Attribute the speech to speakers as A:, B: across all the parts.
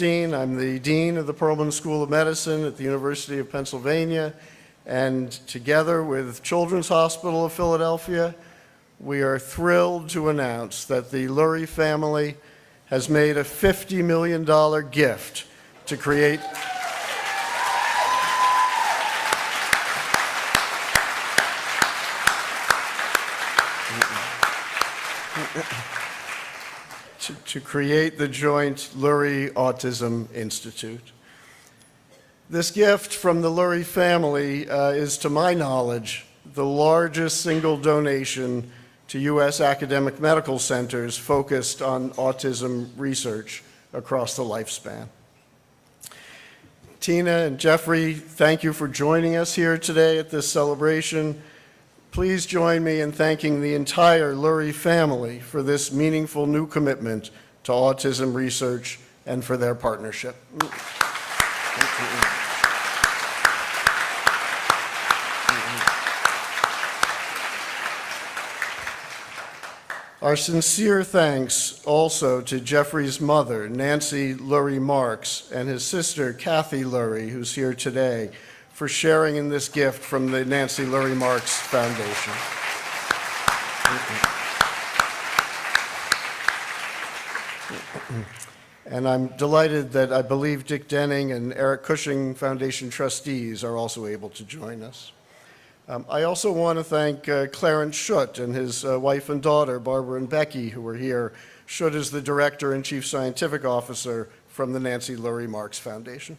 A: I'm the Dean of the Perlman School of Medicine at the University of Pennsylvania, and together with Children's Hospital of Philadelphia, we are thrilled to announce that the Lurie family has made a $50 million gift to create the joint Lurie Autism Institute. This gift from the Lurie family is, to my knowledge, the largest single donation to U.S. academic medical centers focused on autism research across the lifespan. Tina and Jeffrey, thank you for joining us here today at this celebration. Please join me in thanking the entire Lurie family for this meaningful new commitment to autism research and for their partnership. Our sincere thanks also to Jeffrey's mother, Nancy Lurie Marks, and his sister, Kathy Lurie, who's here today, for sharing in this gift from the Nancy Lurie Marks Foundation. And I'm delighted that I believe Dick Denning and Eric Cushing Foundation trustees are also able to join us. I also want to thank Clarence Schutt and his wife and daughter, Barbara and Becky, who are here. Schutt is the Director and Chief Scientific Officer from the Nancy Lurie Marks Foundation.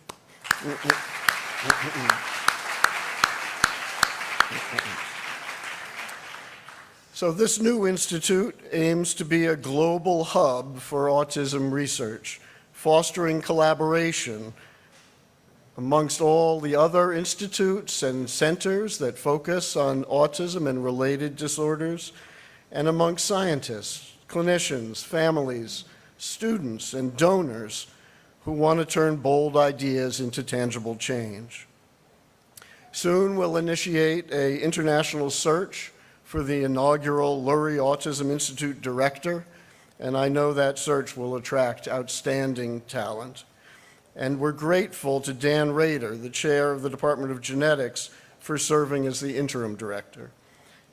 A: So this new institute aims to be a global hub for autism research, fostering collaboration amongst all the other institutes and centers that focus on autism and related disorders, and amongst scientists, clinicians, families, students, and donors who want to turn bold ideas into tangible change. Soon we'll initiate an international search for the inaugural Lurie Autism Institute director, and I know that search will attract outstanding talent. And we're grateful to Dan Rader, the chair of the Department of Genetics, for serving as the interim director.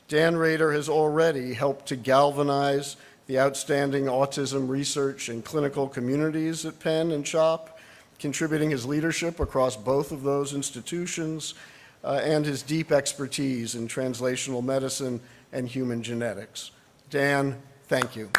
A: Dan Rader has already helped to galvanize the outstanding autism research and clinical communities at Penn and CHOP, contributing his leadership across both of those institutions and his deep expertise in translational medicine and human genetics. Dan, thank you.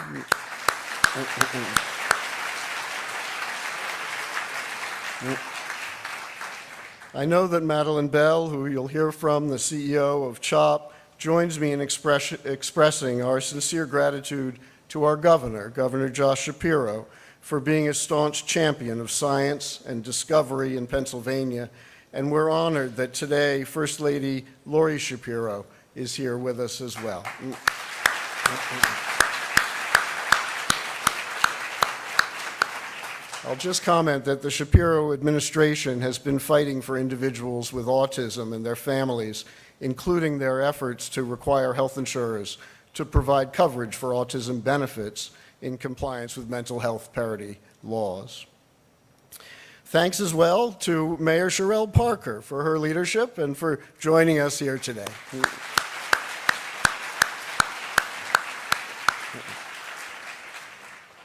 A: I know that Madeline Bell, who you'll hear from, the CEO of CHOP, joins me in expressing our sincere gratitude to our governor, Governor Josh Shapiro, for being a staunch champion of science and discovery in Pennsylvania, and we're honored that today First Lady Lurie Shapiro is here with us as well. I'll just comment that the Shapiro administration has been fighting for individuals with autism and their families, including their efforts to require health insurers to provide coverage for autism benefits in compliance with mental health parity laws. Thanks as well to Mayor Sherelle Parker for her leadership and for joining us here today.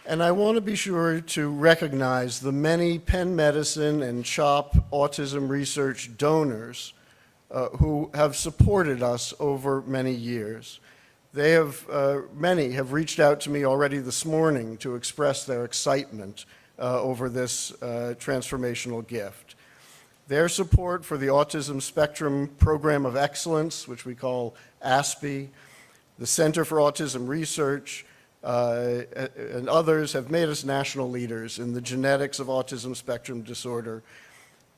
A: And I want to be sure to recognize the many Penn Medicine and CHOP autism research donors who have supported us over many years. Many have reached out to me already this morning to express their excitement over this transformational gift. Their support for the Autism Spectrum Program of Excellence, which we call ASPE, the Center for Autism Research, and others have made us national leaders in the genetics of autism spectrum disorder.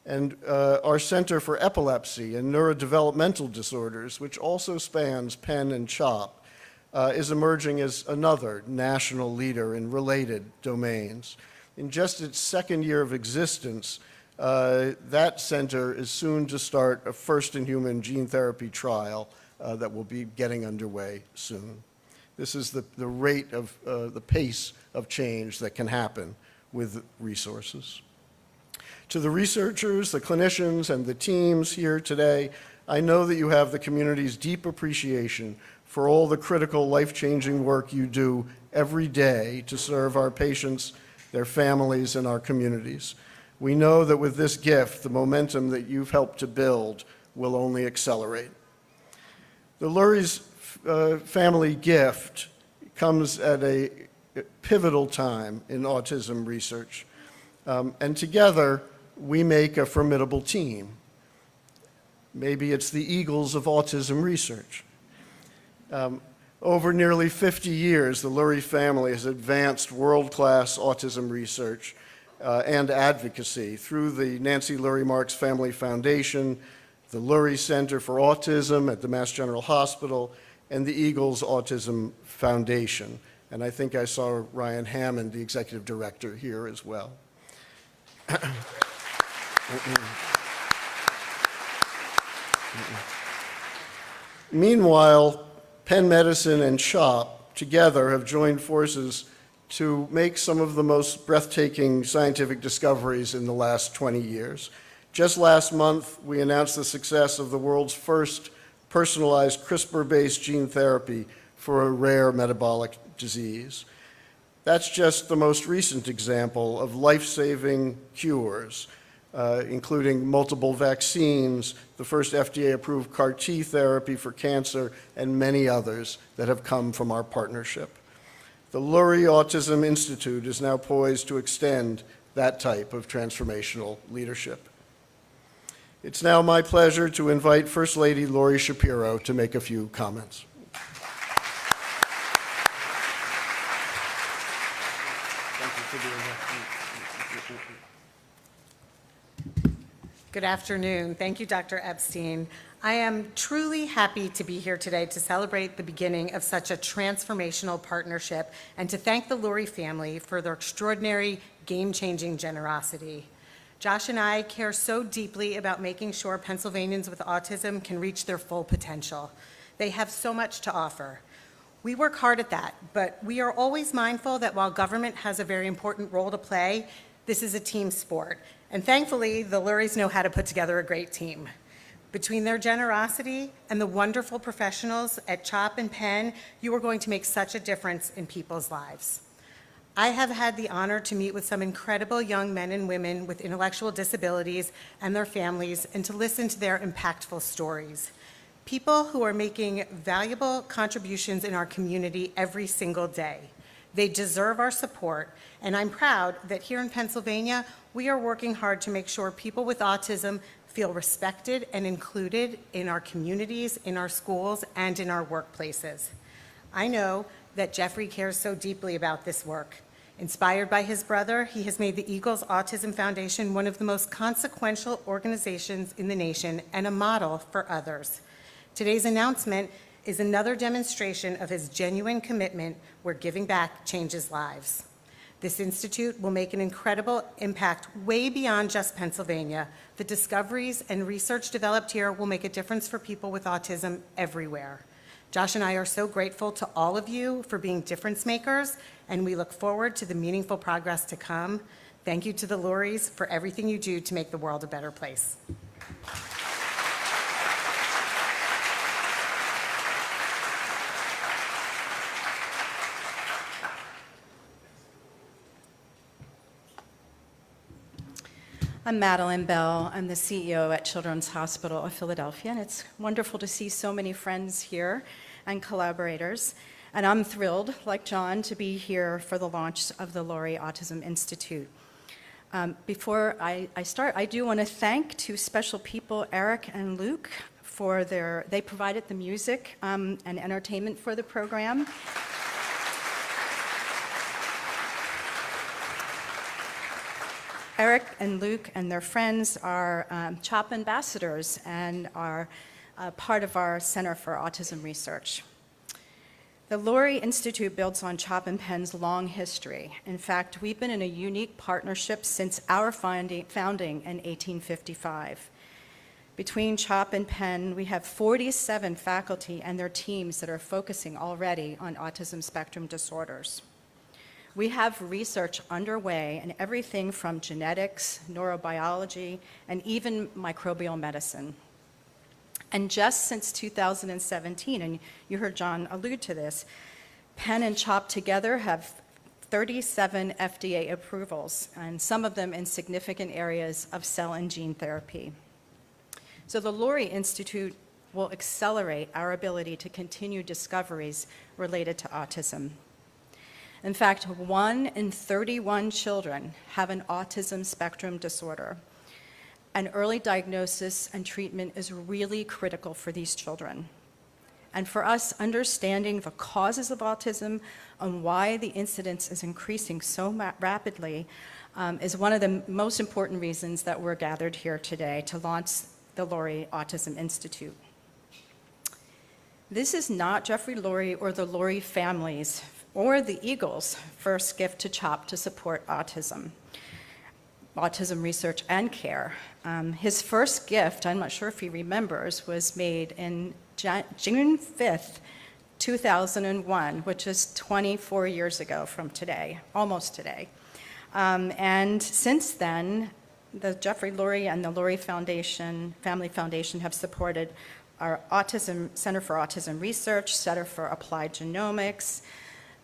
A: And our Center for Epilepsy and Neurodevelopmental Disorders, which also spans Penn and CHOP, is emerging as another national leader in related domains. In just its second year of existence, that center is soon to start a first-in-human gene therapy trial that will be getting underway soon. This is the rate of, the pace of change that can happen with resources. To the researchers, the clinicians, and the teams here today, I know that you have the community's deep appreciation for all the critical, life-changing work you do every day to serve our patients, their families, and our communities. We know that with this gift, the momentum that you've helped to build will only accelerate. The Lurie's family gift comes at a pivotal time in autism research, and together we make a formidable team. Maybe it's the Eagles of autism research. Over nearly 50 years, the Lurie family has advanced world-class autism research and advocacy through the Nancy Lurie Marks Family Foundation, the Lurie Center for Autism at the Mass General Hospital, and the Eagles Autism Foundation. And I think I saw Ryan Hammond, the executive director, here as well. Meanwhile, Penn Medicine and CHOP together have joined forces to make some of the most breathtaking scientific discoveries in the last 20 years. Just last month, we announced the success of the world's first personalized CRISPR-based gene therapy for a rare metabolic disease. That's just the most recent example of life-saving cures, including multiple vaccines, the first FDA-approved CAR T therapy for cancer, and many others that have come from our partnership. The Lurie Autism Institute is now poised to extend that type of transformational leadership. It's now my pleasure to invite First Lady Lori Shapiro to make a few comments.
B: Good afternoon. Thank you, Dr. Epstein. I am truly happy to be here today to celebrate the beginning of such a transformational partnership and to thank the Lurie family for their extraordinary, game-changing generosity. Josh and I care so deeply about making sure Pennsylvanians with autism can reach their full potential. They have so much to offer. We work hard at that, but we are always mindful that while government has a very important role to play, this is a team sport. And thankfully, the Luries know how to put together a great team. Between their generosity and the wonderful professionals at CHOP and Penn, you are going to make such a difference in people's lives. I have had the honor to meet with some incredible young men and women with intellectual disabilities and their families and to listen to their impactful stories. People who are making valuable contributions in our community every single day. They deserve our support, and I'm proud that here in Pennsylvania, we are working hard to make sure people with autism feel respected and included in our communities, in our schools, and in our workplaces. I know that Jeffrey cares so deeply about this work. Inspired by his brother, he has made the Eagles Autism Foundation one of the most consequential organizations in the nation and a model for others. Today's announcement is another demonstration of his genuine commitment where giving back changes lives. This institute will make an incredible impact way beyond just Pennsylvania. The discoveries and research developed here will make a difference for people with autism everywhere. Josh and I are so grateful to all of you for being difference makers, and we look forward to the meaningful progress to come. Thank you to the Luries for everything you do to make the world a better place.
C: I'm Madeline Bell. I'm the CEO at Children's Hospital of Philadelphia, and it's wonderful to see so many friends here and collaborators. And I'm thrilled, like John, to be here for the launch of the Lurie Autism Institute. Before I start, I do want to thank two special people, Eric and Luke, for they provided the music and entertainment for the program. Eric and Luke and their friends are CHOP ambassadors and are part of our Center for Autism Research. The Lurie Institute builds on CHOP and Penn's long history. In fact, we've been in a unique partnership since our founding in 1855. Between CHOP and Penn, we have 47 faculty and their teams that are focusing already on autism spectrum disorders. We have research underway in everything from genetics, neurobiology, and even microbial medicine. And just since 2017, and you heard John allude to this, Penn and CHOP together have 37 FDA approvals, and some of them in significant areas of cell and gene therapy. So the Lurie Institute will accelerate our ability to continue discoveries related to autism. In fact, 1 in 31 children have an autism spectrum disorder, and early diagnosis and treatment is really critical for these children. And for us, understanding the causes of autism and why the incidence is increasing so rapidly is one of the most important reasons that we're gathered here today to launch the Lurie Autism Institute. This is not Jeffrey Lurie or the Lurie families or the Eagles' first gift to CHOP to support autism research and care. His first gift, I'm not sure if he remembers, was made in June 5th, 2001, which is 24 years ago from today, almost today. And since then, the Jeffrey Lurie and the Lurie Family Foundation have supported our Center for Autism Research, Center for Applied Genomics,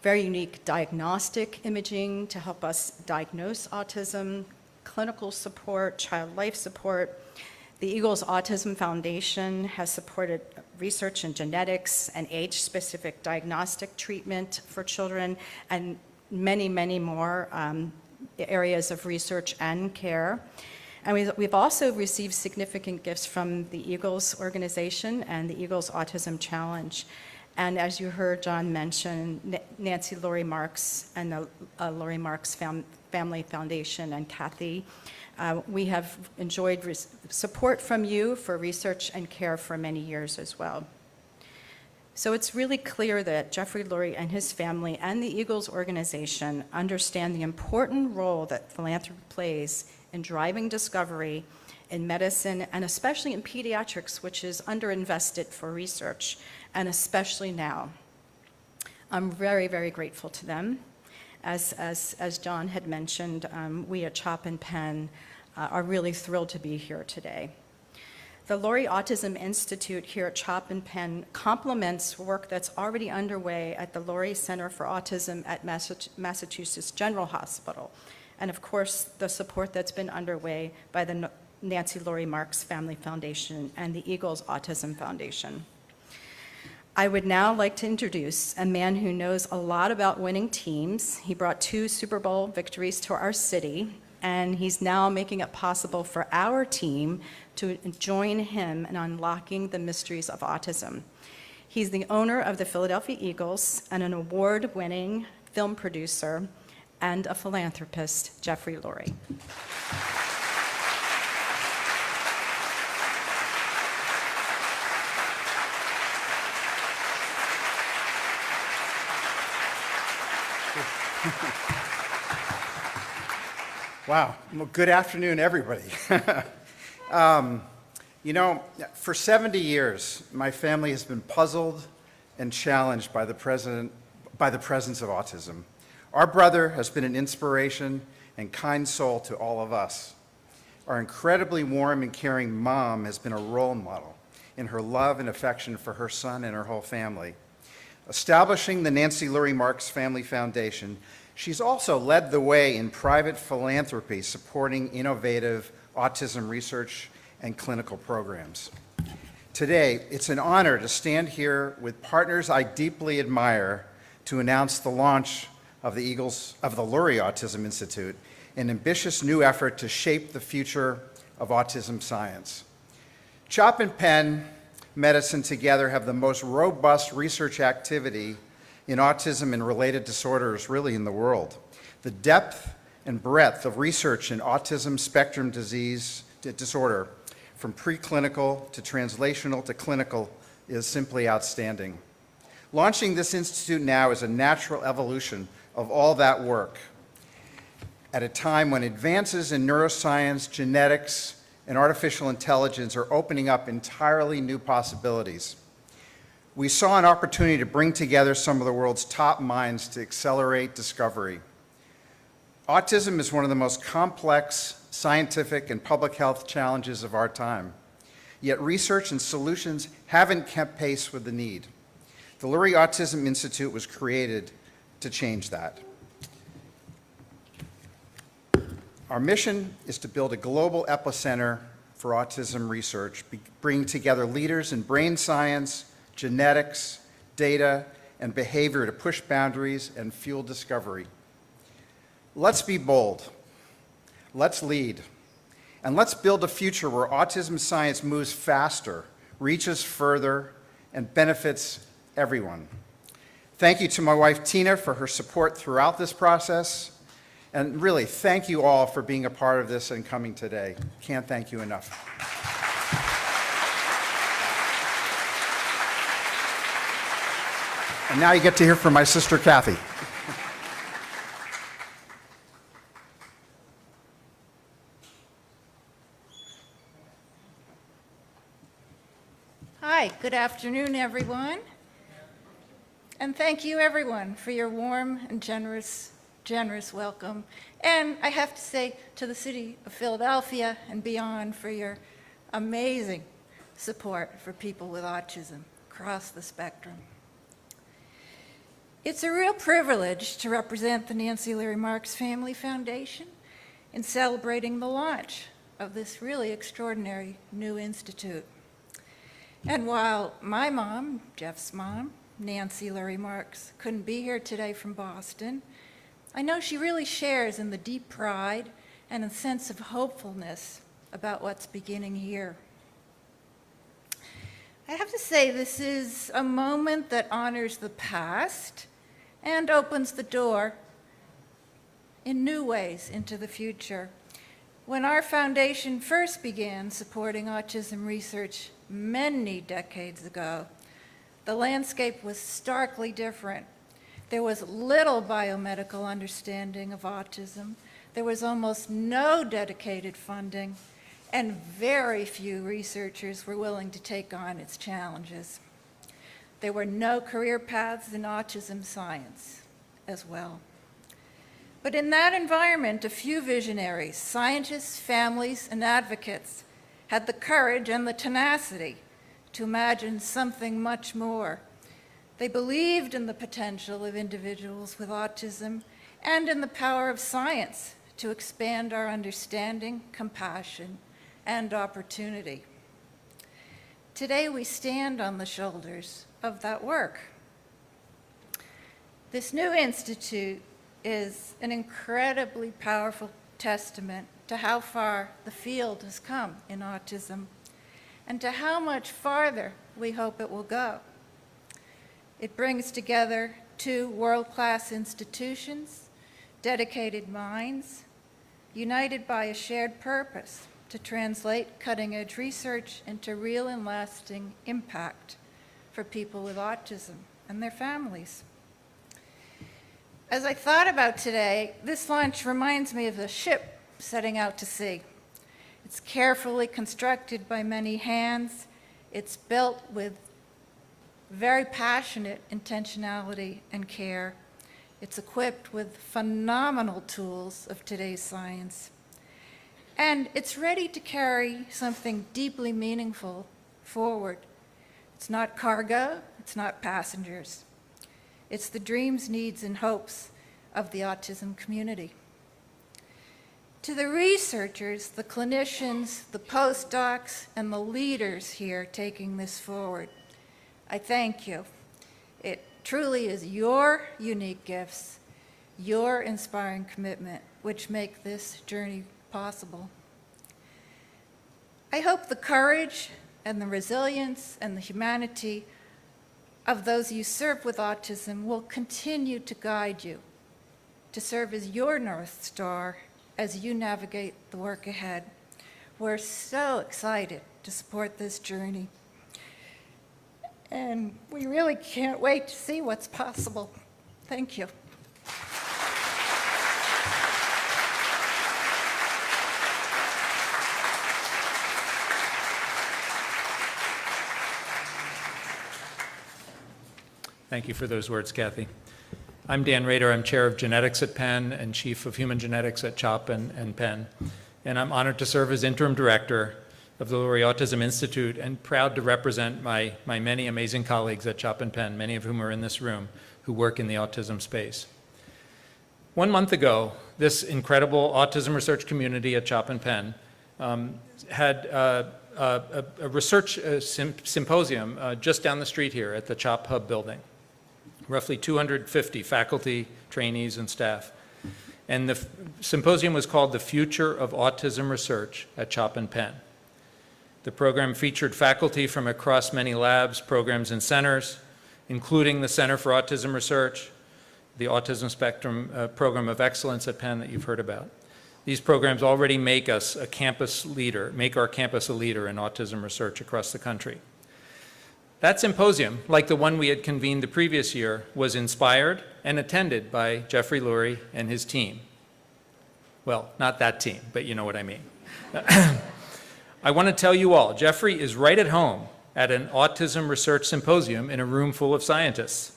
C: very unique diagnostic imaging to help us diagnose autism, clinical support, child life support. The Eagles Autism Foundation has supported research in genetics and age-specific diagnostic treatment for children, and many, many more areas of research and care. And we've also received significant gifts from the Eagles organization and the Eagles Autism Challenge. And as you heard John mention, Nancy Lurie Marks and the Lurie Marks Family Foundation and Kathy, we have enjoyed support from you for research and care for many years as well. So it's really clear that Jeffrey Lurie and his family and the Eagles organization understand the important role that philanthropy plays in driving discovery in medicine, and especially in pediatrics, which is underinvested for research, and especially now. I'm very, very grateful to them. As John had mentioned, we at CHOP and Penn are really thrilled to be here today. The Lurie Autism Institute here at CHOP and Penn complements work that's already underway at the Lurie Center for Autism at Massachusetts General Hospital, and of course, the support that's been underway by the Nancy Lurie Marks Family Foundation and the Eagles Autism Foundation. I would now like to introduce a man who knows a lot about winning teams. He brought 2 Super Bowl victories to our city, and he's now making it possible for our team to join him in unlocking the mysteries of autism. He's the owner of the Philadelphia Eagles and an award-winning film producer and a philanthropist, Jeffrey Lurie.
D: Wow. Well, good afternoon, everybody. You know, for 70 years, my family has been puzzled and challenged by the presence of autism. Our brother has been an inspiration and kind soul to all of us. Our incredibly warm and caring mom has been a role model in her love and affection for her son and her whole family. Establishing the Nancy Lurie Marks Family Foundation, she's also led the way in private philanthropy supporting innovative autism research and clinical programs. Today, it's an honor to stand here with partners I deeply admire to announce the launch of the Lurie Autism Institute, an ambitious new effort to shape the future of autism science. CHOP and Penn Medicine together have the most robust research activity in autism and related disorders really in the world. The depth and breadth of research in autism spectrum disorder, from preclinical to translational to clinical, is simply outstanding. Launching this institute now is a natural evolution of all that work at a time when advances in neuroscience, genetics, and artificial intelligence are opening up entirely new possibilities. We saw an opportunity to bring together some of the world's top minds to accelerate discovery. Autism is one of the most complex scientific and public health challenges of our time, yet research and solutions haven't kept pace with the need. The Lurie Autism Institute was created to change that. Our mission is to build a global epicenter for autism research, bringing together leaders in brain science, genetics, data, and behavior to push boundaries and fuel discovery. Let's be bold. Let's lead. And let's build a future where autism science moves faster, reaches further, and benefits everyone. Thank you to my wife, Tina, for her support throughout this process. And really, thank you all for being a part of this and coming today. Can't thank you enough. And now you get to hear from my sister, Kathy.
E: Hi, good afternoon, everyone. And thank you, everyone, for your warm and generous welcome. And I have to say to the city of Philadelphia and beyond for your amazing support for people with autism across the spectrum. It's a real privilege to represent the Nancy Leary Marks Family Foundation in celebrating the launch of this really extraordinary new institute. And while my mom, Jeff's mom, Nancy Leary Marks, couldn't be here today from Boston, I know she really shares in the deep pride and a sense of hopefulness about what's beginning here. I have to say this is a moment that honors the past and opens the door in new ways into the future. When our foundation first began supporting autism research many decades ago, the landscape was starkly different. There was little biomedical understanding of autism. There was almost no dedicated funding, and very few researchers were willing to take on its challenges. There were no career paths in autism science as well. But in that environment, a few visionaries, scientists, families, and advocates had the courage and the tenacity to imagine something much more. They believed in the potential of individuals with autism and in the power of science to expand our understanding, compassion, and opportunity. Today, we stand on the shoulders of that work. This new institute is an incredibly powerful testament to how far the field has come in autism and to how much farther we hope it will go. It brings together two world-class institutions, dedicated minds, united by a shared purpose to translate cutting-edge research into real and lasting impact for people with autism and their families. As I thought about today, this launch reminds me of a ship setting out to sea. It's carefully constructed by many hands. It's built with very passionate intentionality and care. It's equipped with phenomenal tools of today's science. And it's ready to carry something deeply meaningful forward. It's not cargo, it's not passengers. It's the dreams, needs, and hopes of the autism community. To the researchers, the clinicians, the postdocs, and the leaders here taking this forward, I thank you. It truly is your unique gifts, your inspiring commitment, which make this journey possible. I hope the courage and the resilience and the humanity of those you serve with autism will continue to guide you, to serve as your North Star as you navigate the work ahead. We're so excited to support this journey. And we really can't wait to see what's possible. Thank you.
F: Thank you for those words, Kathy. I'm Dan Rader. I'm chair of genetics at Penn and chief of human genetics at CHOP and Penn. And I'm honored to serve as interim director of the Lurie Autism Institute and proud to represent my many amazing colleagues at CHOP and Penn, many of whom are in this room, who work in the autism space. 1 month ago, this incredible autism research community at CHOP and Penn had a research symposium just down the street here at the CHOP Hub building. Roughly 250 faculty, trainees, and staff. And the symposium was called The Future of Autism Research at CHOP and Penn. The program featured faculty from across many labs, programs, and centers, including the Center for Autism Research, the Autism Spectrum Program of Excellence at Penn that you've heard about. These programs already make us a campus leader, make our campus a leader in autism research across the country. That symposium, like the one we had convened the previous year, was inspired and attended by Jeffrey Lurie and his team. Well, not that team, but you know what I mean. I want to tell you all, Jeffrey is right at home at an autism research symposium in a room full of scientists.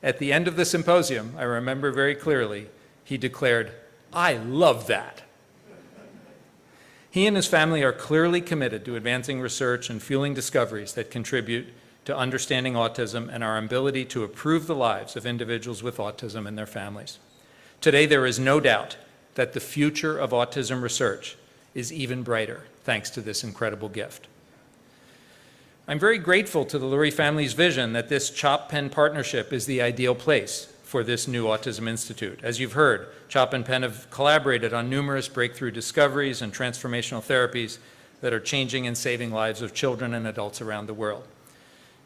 F: At the end of the symposium, I remember very clearly, he declared, "I love that." He and his family are clearly committed to advancing research and fueling discoveries that contribute to understanding autism and our ability to improve the lives of individuals with autism and their families. Today, there is no doubt that the future of autism research is even brighter thanks to this incredible gift. I'm very grateful to the Lurie family's vision that this CHOP-Penn partnership is the ideal place for this new Autism Institute. As you've heard, CHOP and Penn have collaborated on numerous breakthrough discoveries and transformational therapies that are changing and saving lives of children and adults around the world.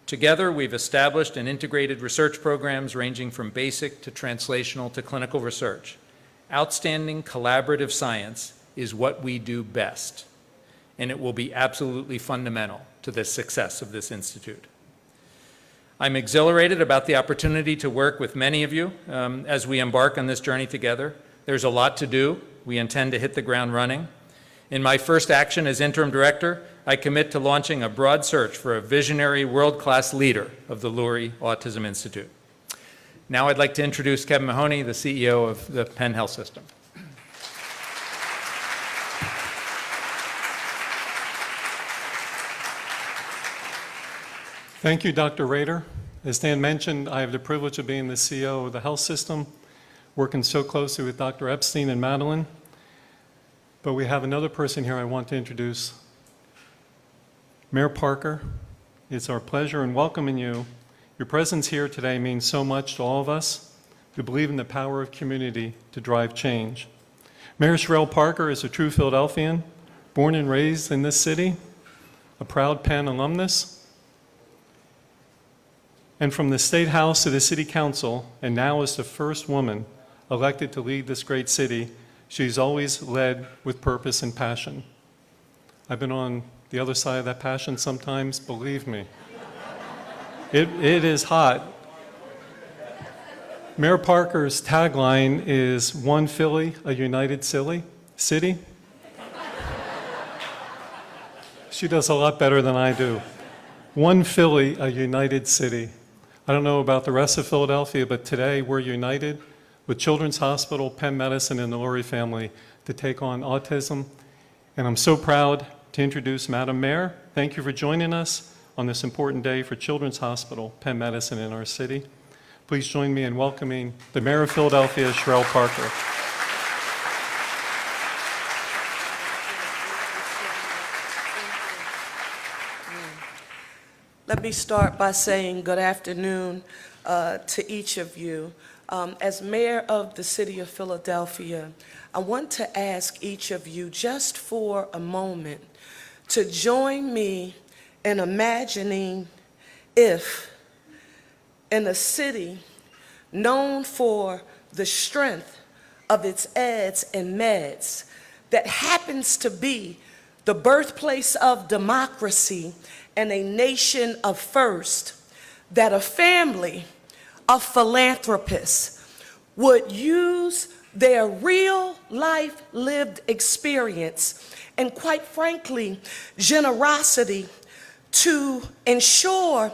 F: Together, we've established and integrated research programs ranging from basic to translational to clinical research. Outstanding collaborative science is what we do best, and it will be absolutely fundamental to the success of this institute. I'm exhilarated about the opportunity to work with many of you as we embark on this journey together. There's a lot to do. We intend to hit the ground running. In my first action as interim director, I commit to launching a broad search for a visionary world-class leader of the Lurie Autism Institute. Now I'd like to introduce Kevin Mahoney, the CEO of the Penn Health System.
G: Thank you, Dr. Rader. As Dan mentioned, I have the privilege of being the CEO of the health system, working so closely with Dr. Epstein and Madeline. But we have another person here I want to introduce. Mayor Parker, it's our pleasure in welcoming you. Your presence here today means so much to all of us who believe in the power of community to drive change. Mayor Sherelle Parker is a true Philadelphian, born and raised in this city, a proud Penn alumnus, and from the State House to the City Council, and now as the first woman elected to lead this great city, she's always led with purpose and passion. I've been on the other side of that passion sometimes, believe me. It is hot. Mayor Parker's tagline is "One Philly, a united city." She does a lot better than I do. One Philly, a united city. I don't know about the rest of Philadelphia, but today we're united with Children's Hospital, Penn Medicine, and the Lurie family to take on autism. And I'm so proud to introduce Madam Mayor. Thank you for joining us on this important day for Children's Hospital, Penn Medicine in our city. Please join me in welcoming the Mayor of Philadelphia, Sherelle Parker.
H: Let me start by saying good afternoon to each of you. As mayor of the city of Philadelphia, I want to ask each of you just for a moment to join me in imagining if in a city known for the strength of its eds and meds that happens to be the birthplace of democracy and a nation of first, that a family of philanthropists would use their real life lived experience and, quite frankly, generosity to ensure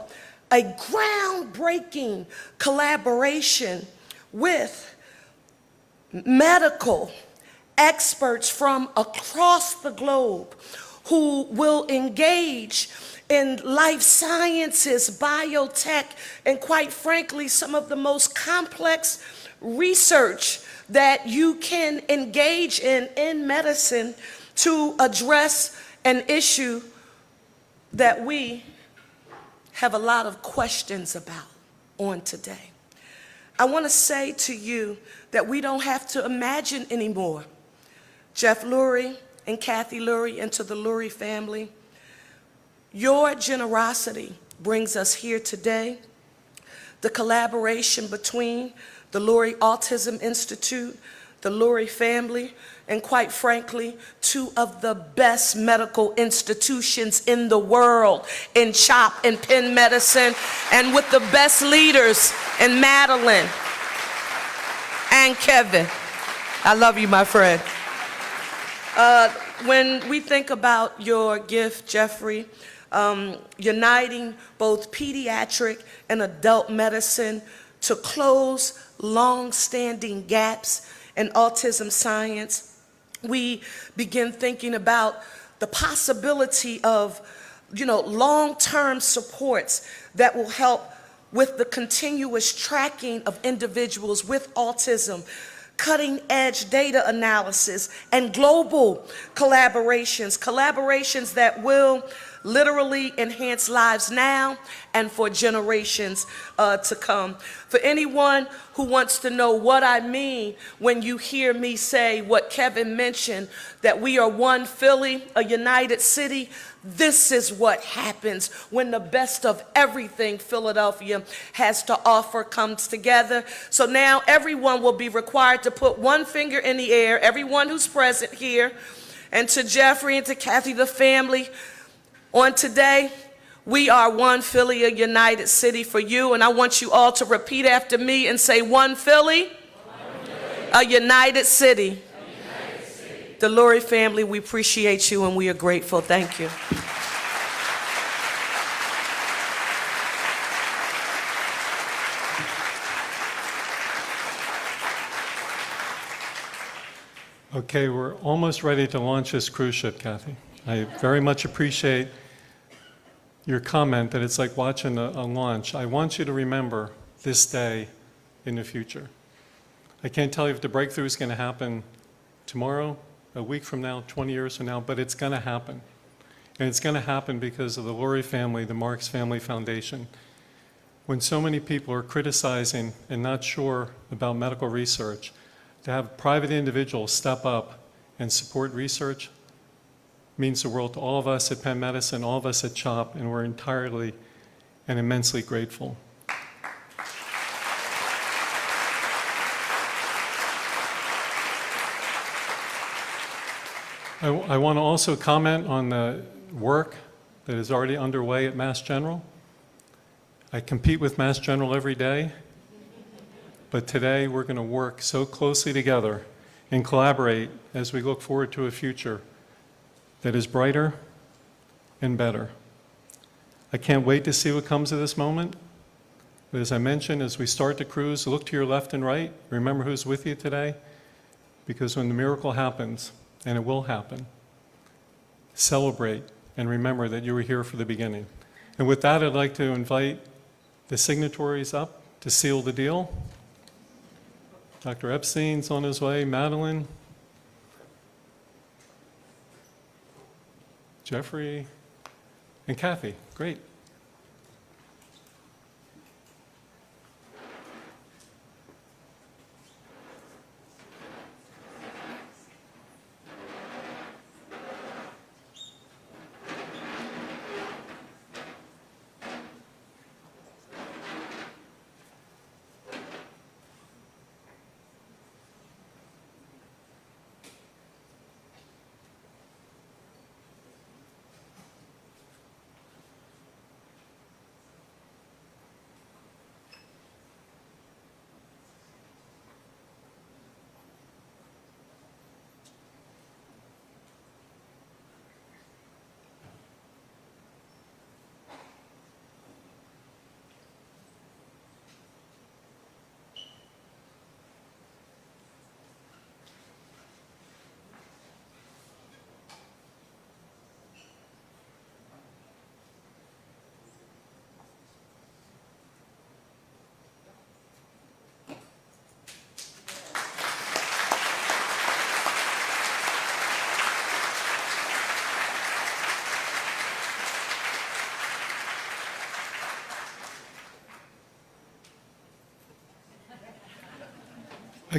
H: a groundbreaking collaboration with medical experts from across the globe who will engage in life sciences, biotech, and quite frankly, some of the most complex research that you can engage in medicine to address an issue that we have a lot of questions about on today. I want to say to you that we don't have to imagine anymore. Jeff Lurie and Kathy Lurie, and to the Lurie family, your generosity brings us here today. The collaboration between the Lurie Autism Institute, the Lurie family, and quite frankly, two of the best medical institutions in the world in CHOP and Penn medicine, and with the best leaders in Madeline and Kevin. I love you, my friend. When we think about your gift, Jeffrey, uniting both pediatric and adult medicine to close long-standing gaps in autism science, we begin thinking about the possibility of, long-term supports that will help with the continuous tracking of individuals with autism, cutting-edge data analysis, and global collaborations that will literally enhance lives now and for generations to come. For anyone who wants to know what I mean when you hear me say what Kevin mentioned, that we are one Philly, a united city, this is what happens when the best of everything Philadelphia has to offer comes together. So now everyone will be required to put one finger in the air, everyone who's present here, and to Jeffrey and to Kathy, the family, on today, we are one Philly, a united city for you, and I want you all to repeat after me and say, one Philly, a united city. The Lurie family, we appreciate you and we are grateful. Thank you.
G: Okay, we're almost ready to launch this cruise ship, Kathy. I very much appreciate your comment that it's like watching a launch. I want you to remember this day in the future. I can't tell you if the breakthrough is going to happen tomorrow, a week from now, 20 years from now, but it's going to happen. And it's going to happen because of the Lurie family, the Marks Family Foundation. When so many people are criticizing and not sure about medical research, to have private individuals step up and support research means the world to all of us at Penn Medicine, all of us at CHOP, and we're entirely and immensely grateful. I want to also comment on the work that is already underway at Mass General. I compete with Mass General every day, but today we're going to work so closely together and collaborate as we look forward to a future that is brighter and better. I can't wait to see what comes of this moment. But as I mentioned, as we start the cruise, look to your left and right. Remember who's with you today, because when the miracle happens, and it will happen, celebrate and remember that you were here for the beginning. And with that, I'd like to invite the signatories up to seal the deal. Dr. Epstein's on his way, Madeline, Jeffrey, and Kathy. Great.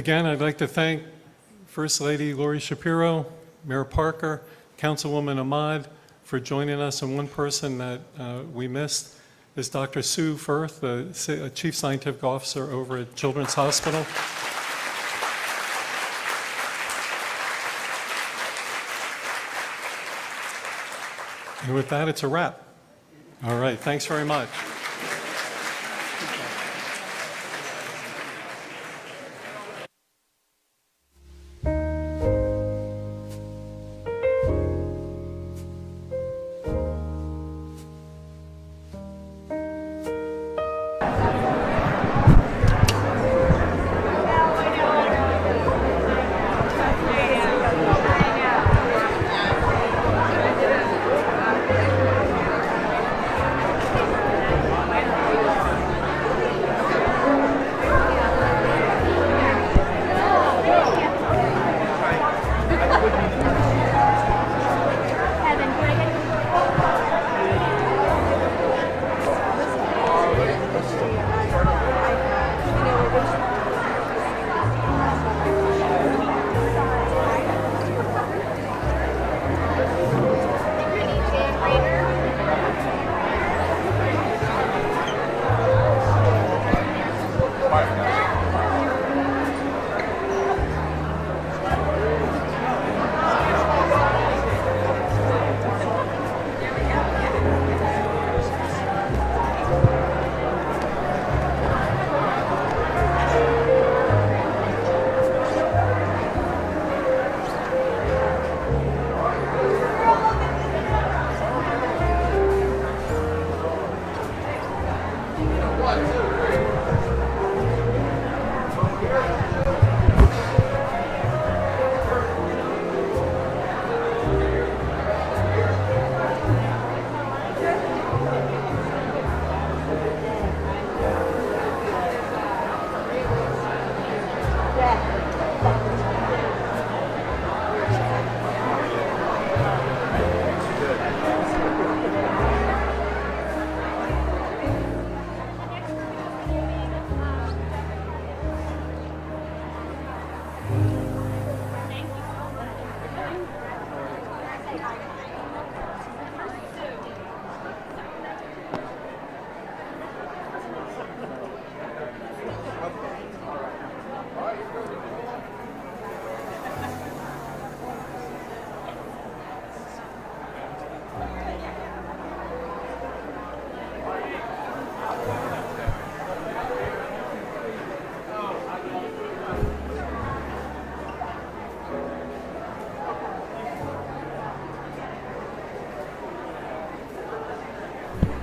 G: Again, I'd like to thank First Lady Lurie Shapiro, Mayor Parker, Councilwoman Ahmad for joining us, and one person that we missed is Dr. Sue Firth, the Chief Scientific Officer over at Children's Hospital. And with that, it's a wrap. All right, thanks very much.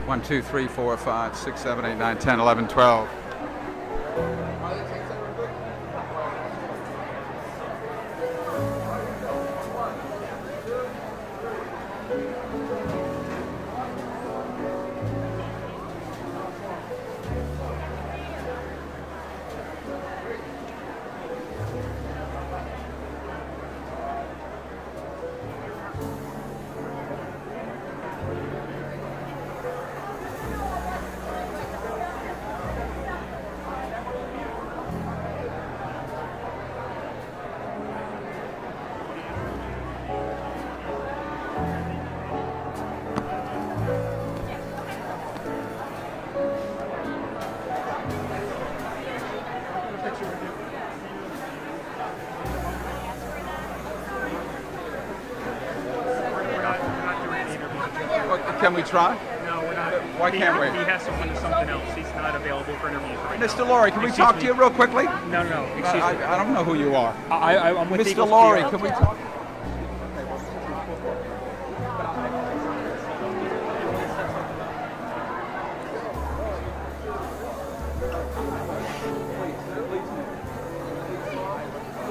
I: One, two, three, 4, 5, 6, 7, 8, 9, 10, 11, 12. Can we try?
J: No, we're not.
I: Why can't we?
J: He has to win something else. He's not available for interviews right now.
I: Mr. Lurie, can we talk to you real quickly?
J: No, excuse me.
I: I don't know who you are.
J: I'm with
I: Mr.
J: Eagles
I: Lurie,
J: PR.
I: can we talk?